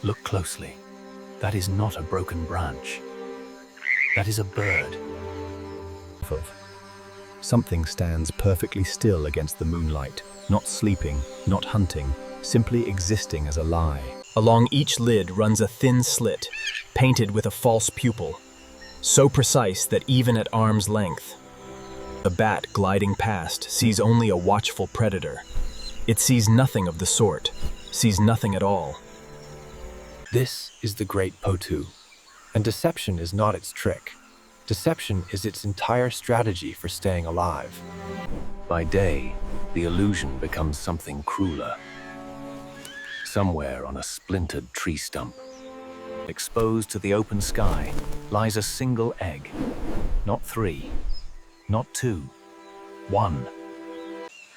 Look closely. That is not a broken branch. That is a bird. Something stands perfectly still against the moonlight, not sleeping, not hunting, simply existing as a lie. Along each lid runs a thin slit, painted with a false pupil, so precise that even at arm's length, a bat gliding past sees only a watchful predator. It sees nothing of the sort, sees nothing at all. This is the great Potoo, and deception is not its trick. Deception is its entire strategy for staying alive. By day, the illusion becomes something crueler. Somewhere on a splintered tree stump, exposed to the open sky, lies a single egg. Not 3, not 2, 1.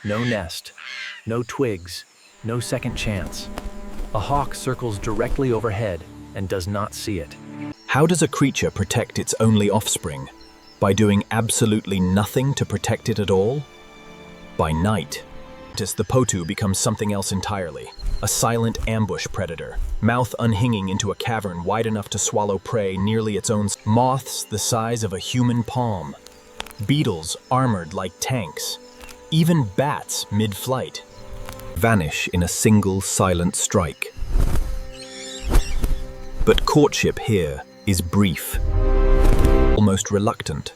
No nest, no twigs, no second chance. A hawk circles directly overhead and does not see it. How does a creature protect its only offspring? By doing absolutely nothing to protect it at all? By night, the Potoo becomes something else entirely. A silent ambush predator, mouth unhinging into a cavern wide enough to swallow prey nearly its own. Moths the size of a human palm. Beetles armored like tanks. Even bats mid-flight vanish in a single silent strike. But courtship here is brief, almost reluctant.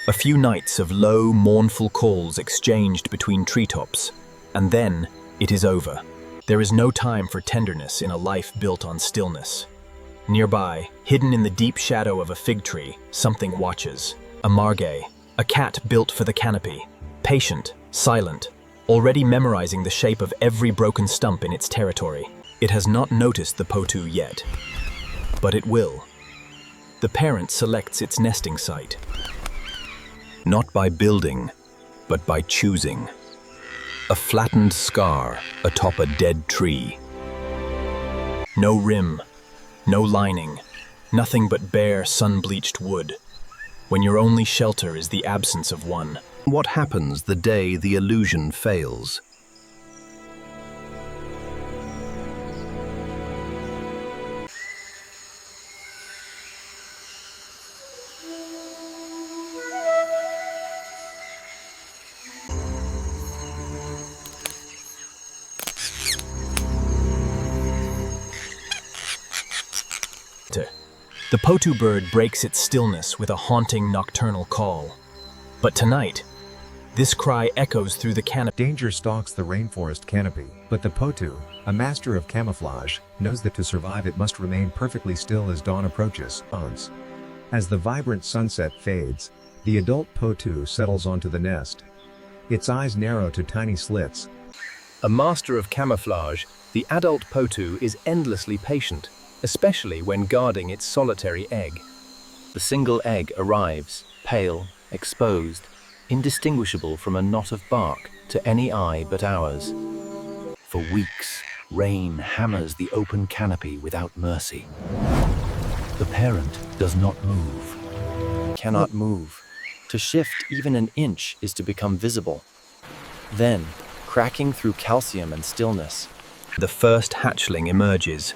A few nights of low, mournful calls exchanged between treetops, and then it is over. There is no time for tenderness in a life built on stillness. Nearby, hidden in the deep shadow of a fig tree, something watches. A margay, a cat built for the canopy, patient, silent, already memorizing the shape of every broken stump in its territory. It has not noticed the Potoo yet, but it will. The parent selects its nesting site. Not by building, but by choosing. A flattened scar atop a dead tree. No rim, no lining, nothing but bare sun-bleached wood, when your only shelter is the absence of one. What happens the day the illusion fails? The Potoo bird breaks its stillness with a haunting nocturnal call. But tonight, this cry echoes through the canopy. Danger stalks the rainforest canopy, but the Potoo, a master of camouflage, knows that to survive it must remain perfectly still as dawn approaches. As the vibrant sunset fades, the adult Potoo settles onto the nest. Its eyes narrow to tiny slits. A master of camouflage, the adult Potoo is endlessly patient, especially when guarding its solitary egg. The single egg arrives, pale, exposed, indistinguishable from a knot of bark to any eye but ours. For weeks, rain hammers the open canopy without mercy. The parent does not move, cannot move. To shift even an inch is to become visible. Then, cracking through calcium and stillness, the first hatchling emerges.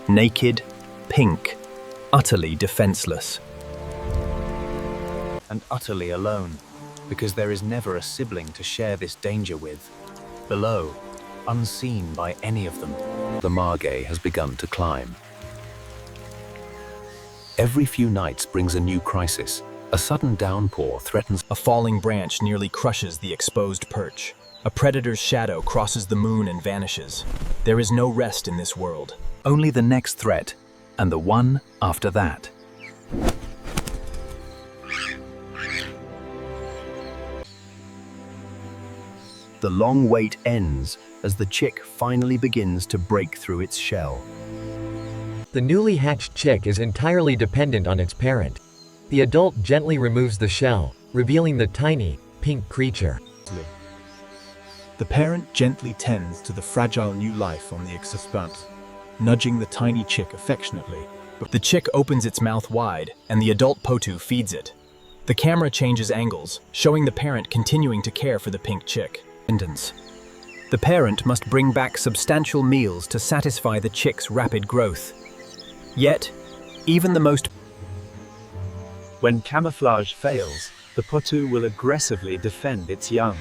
Naked, pink, utterly defenseless. And utterly alone, because there is never a sibling to share this danger with. Below, unseen by any of them, the margay has begun to climb. Every few nights brings a new crisis. A sudden downpour threatens. A falling branch nearly crushes the exposed perch. A predator's shadow crosses the moon and vanishes. There is no rest in this world. Only the next threat, and the one after that. The long wait ends as the chick finally begins to break through its shell. The newly hatched chick is entirely dependent on its parent. The adult gently removes the shell, revealing the tiny, pink creature. The parent gently tends to the fragile new life on the exoskeleton, nudging the tiny chick affectionately. The chick opens its mouth wide, and the adult Potoo feeds it. The camera changes angles, showing the parent continuing to care for the pink chick. The parent must bring back substantial meals to satisfy the chick's rapid growth. Yet, even the most... When camouflage fails, the Potoo will aggressively defend its young.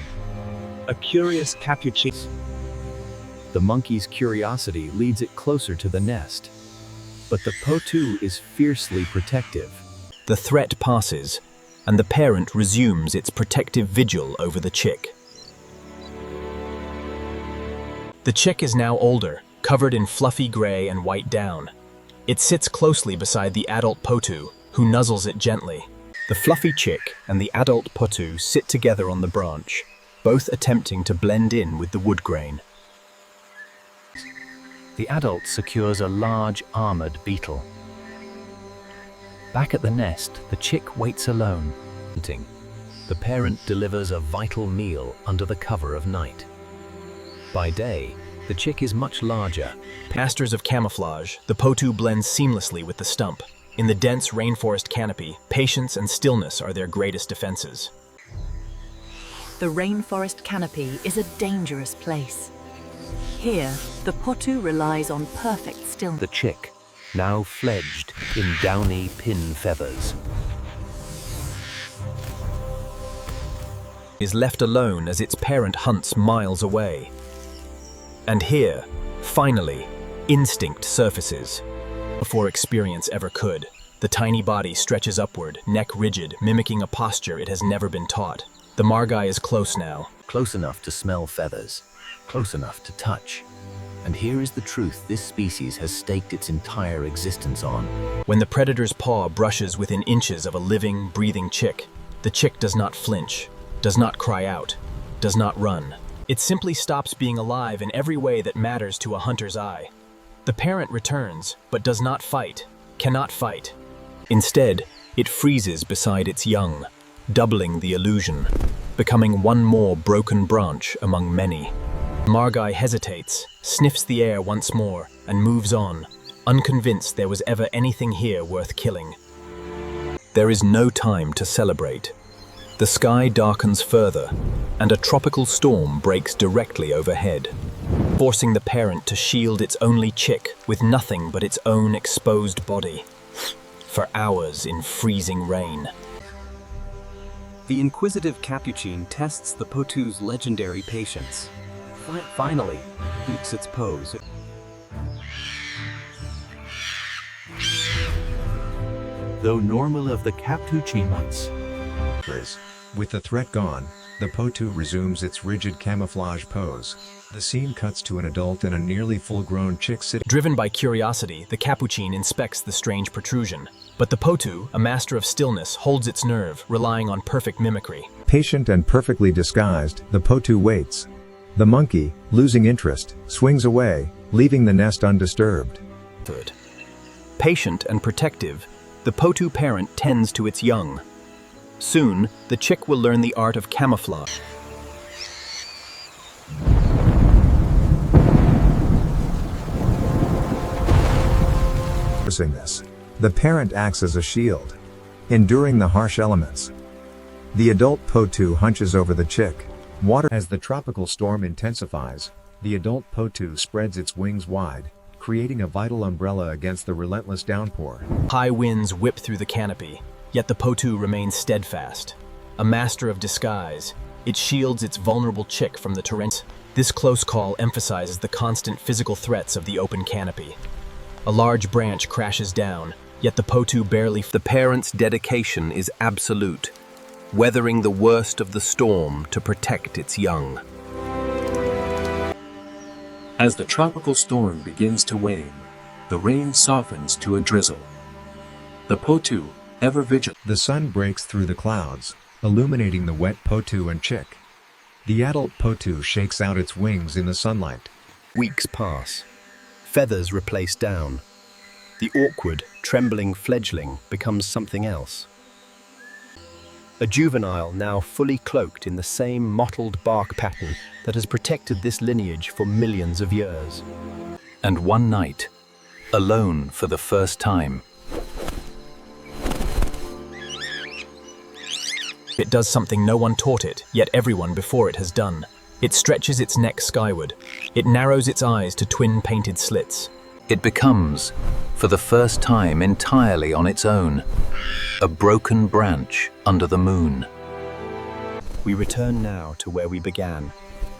A curious capuchin. The monkey's curiosity leads it closer to the nest. But the Potoo is fiercely protective. The threat passes, and the parent resumes its protective vigil over the chick. The chick is now older, covered in fluffy gray and white down. It sits closely beside the adult Potoo, who nuzzles it gently. The fluffy chick and the adult Potoo sit together on the branch, both attempting to blend in with the wood grain. The adult secures a large armored beetle. Back at the nest, the chick waits alone. The parent delivers a vital meal under the cover of night. By day, the chick is much larger. Masters of camouflage, the Potoo blends seamlessly with the stump. In the dense rainforest canopy, patience and stillness are their greatest defenses. The rainforest canopy is a dangerous place. Here, the Potoo relies on perfect stillness. The chick, now fledged in downy pin feathers, is left alone as its parent hunts miles away. And here, finally, instinct surfaces. Before experience ever could, the tiny body stretches upward, neck rigid, mimicking a posture it has never been taught. The margai is close now. close enough to smell feathers, close enough to touch. And here is the truth this species has staked its entire existence on. When the predator's paw brushes within inches of a living, breathing chick, the chick does not flinch, does not cry out, does not run. It simply stops being alive in every way that matters to a hunter's eye. The parent returns, but does not fight, cannot fight. Instead, it freezes beside its young, doubling the illusion, becoming one more broken branch among many. Margai hesitates, sniffs the air once more, and moves on, unconvinced there was ever anything here worth killing. There is no time to celebrate. The sky darkens further, and a tropical storm breaks directly overhead, forcing the parent to shield its only chick with nothing but its own exposed body, for hours in freezing rain. The inquisitive capuchin tests the Potoo's legendary patience. Finally, keeps its pose. Though normal of the capuchins. With the threat gone, the Potoo resumes its rigid camouflage pose. The scene cuts to an adult and a nearly full-grown chick sitting. Driven by curiosity, the capuchin inspects the strange protrusion. But the Potoo, a master of stillness, holds its nerve, relying on perfect mimicry. Patient and perfectly disguised, the Potoo waits. The monkey, losing interest, swings away, leaving the nest undisturbed. Patient and protective, the Potoo parent tends to its young. Soon, the chick will learn the art of camouflage. This, the parent acts as a shield, enduring the harsh elements. The adult Potoo hunches over the chick. As the tropical storm intensifies, the adult Potoo spreads its wings wide, creating a vital umbrella against the relentless downpour. High winds whip through the canopy, yet the Potoo remains steadfast. A master of disguise, it shields its vulnerable chick from the torrent. This close call emphasizes the constant physical threats of the open canopy. A large branch crashes down, yet the Potoo barely... The parent's dedication is absolute, weathering the worst of the storm to protect its young. As the tropical storm begins to wane, the rain softens to a drizzle. The Potoo, ever vigilant. The sun breaks through the clouds, illuminating the wet Potoo and chick. The adult Potoo shakes out its wings in the sunlight. Weeks pass. Feathers replace down. The awkward, trembling fledgling becomes something else. A juvenile now fully cloaked in the same mottled bark pattern that has protected this lineage for millions of years. And one night, alone for the first time, it does something no one taught it, yet everyone before it has done. It stretches its neck skyward. It narrows its eyes to twin painted slits. It becomes, for the first time entirely on its own, a broken branch under the moon. We return now to where we began,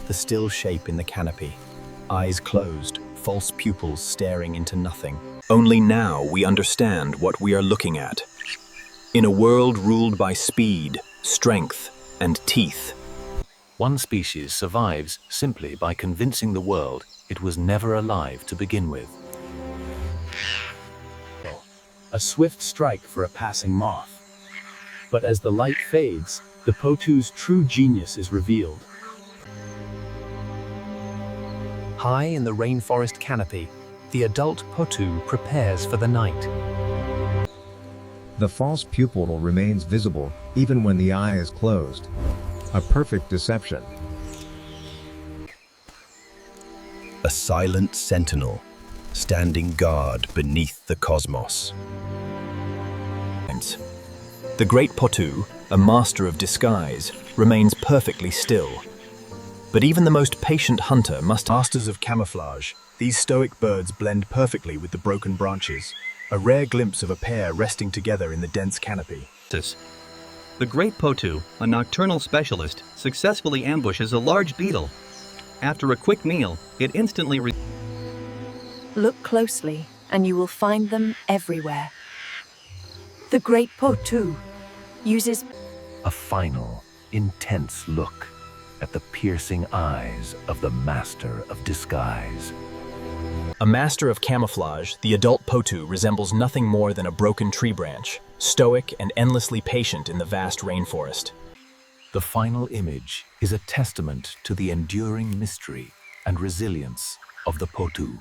the still shape in the canopy, eyes closed, false pupils staring into nothing. Only now we understand what we are looking at. In a world ruled by speed, strength, and teeth, One species survives simply by convincing the world it was never alive to begin with. A swift strike for a passing moth. But as the light fades, the Potoo's true genius is revealed. High in the rainforest canopy, the adult Potoo prepares for the night. The false pupil remains visible even when the eye is closed. A perfect deception. A silent sentinel, standing guard beneath the cosmos. the great Potoo, a master of disguise, remains perfectly still. But even the most patient hunter must... Masters of camouflage, these stoic birds blend perfectly with the broken branches, a rare glimpse of a pair resting together in the dense canopy. The great Potoo, a nocturnal specialist, successfully ambushes a large beetle. After a quick meal, it instantly... Look closely, and you will find them everywhere. The great Potoo uses A final, intense look at the piercing eyes of the master of disguise. A master of camouflage, the adult Potoo resembles nothing more than a broken tree branch, stoic and endlessly patient in the vast rainforest. The final image is a testament to the enduring mystery and resilience of the Potoo.